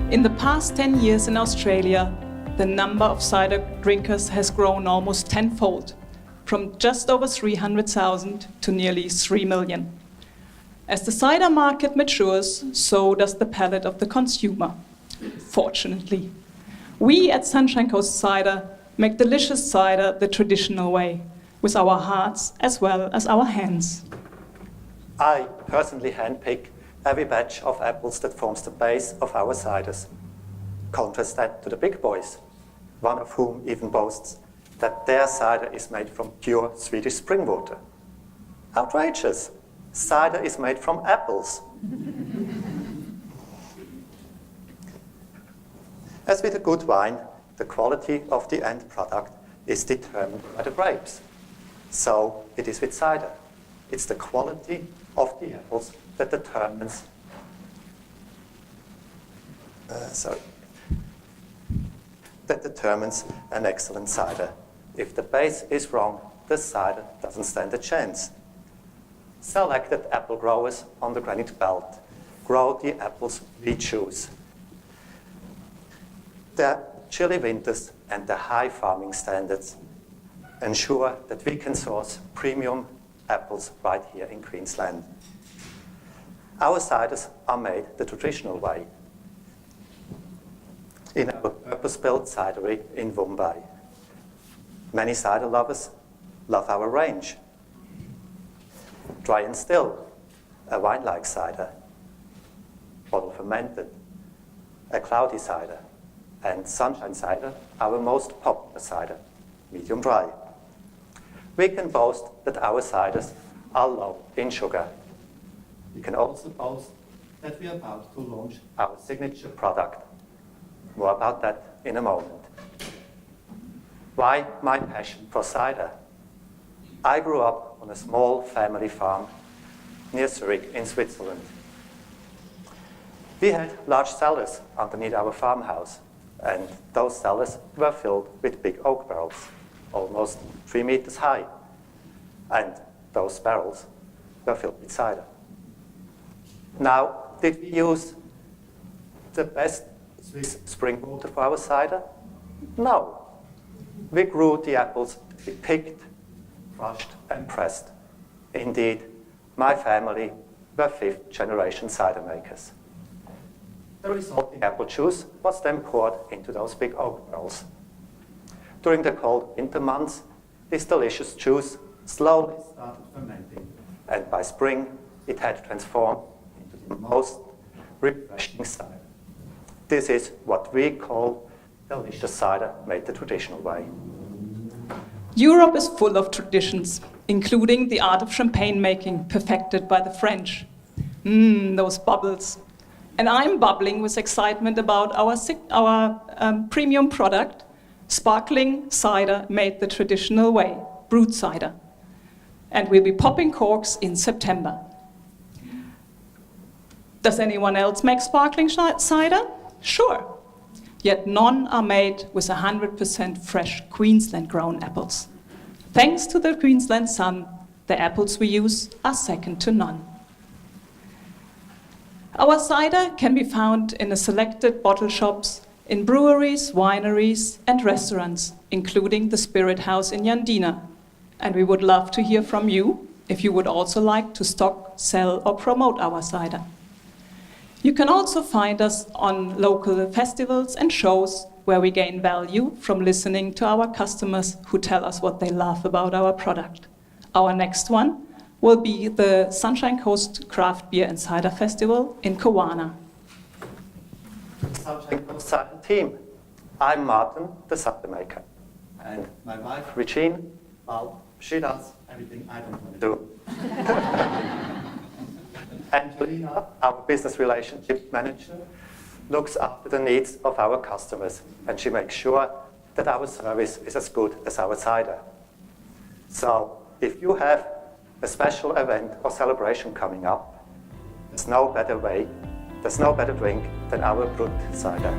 In the past 10 years in Australia, the number of cider drinkers has grown almost tenfold, from just over 300,000 to nearly 3 million. As the cider market matures, so does the palate of the consumer, fortunately. We at Sunshine Coast Cider make delicious cider the traditional way, with our hearts as well as our hands. I personally handpick every batch of apples that forms the base of our ciders. Contrast that to the big boys, one of whom even boasts that their cider is made from pure Swedish spring water. Outrageous! Cider is made from apples. As with a good wine, the quality of the end product is determined by the grapes. So it is with cider. It's the quality of the apples that determines an excellent cider. If the base is wrong, the cider doesn't stand a chance. Selected apple growers on the Granite Belt grow the apples we choose. The chilly winters and the high farming standards ensure that we can source premium apples right here in Queensland. Our ciders are made the traditional way, in our purpose-built cidery in Mumbai. Many cider lovers love our range. Dry and still, a wine-like cider, bottle fermented, a cloudy cider, and sunshine cider, our most popular cider, medium dry. We can boast that our ciders are low in sugar. We can also boast that we are about to launch our signature product. More about that in a moment. Why my passion for cider? I grew up on a small family farm near Zurich in Switzerland. We had large cellars underneath our farmhouse, and those cellars were filled with big oak barrels, almost 3 meters high. And those barrels were filled with cider. Now, did we use the best Swiss spring water for our cider? No. We grew the apples we picked, crushed, and pressed. Indeed, my family were 5th generation cider makers. The resulting apple juice was then poured into those big oak barrels. During the cold winter months, this delicious juice slowly started fermenting, and by spring, it had transformed into the most refreshing cider. This is what we call delicious cider made the traditional way. Europe is full of traditions, including the art of champagne making, perfected by the French. Those bubbles. And I'm bubbling with excitement about our premium product, sparkling cider made the traditional way, brewed cider. And we'll be popping corks in September. Does anyone else make sparkling cider? Sure. Yet none are made with 100% fresh Queensland-grown apples. Thanks to the Queensland sun, the apples we use are second to none. Our cider can be found in selected bottle shops, in breweries, wineries, and restaurants, including the Spirit House in Yandina. And we would love to hear from you if you would also like to stock, sell, or promote our cider. You can also find us on local festivals and shows where we gain value from listening to our customers who tell us what they love about our product. Our next one will be the Sunshine Coast Craft Beer and Cider Festival in Kawana. Sunshine Coast Cider team. I'm Martin, the cider maker. And my wife, Regine, well, she does everything I don't want to do. Angelina, our business relationship manager, looks after the needs of our customers, and she makes sure that our service is as good as our cider. So, if you have a special event or celebration coming up, there's no better drink than our brewed cider.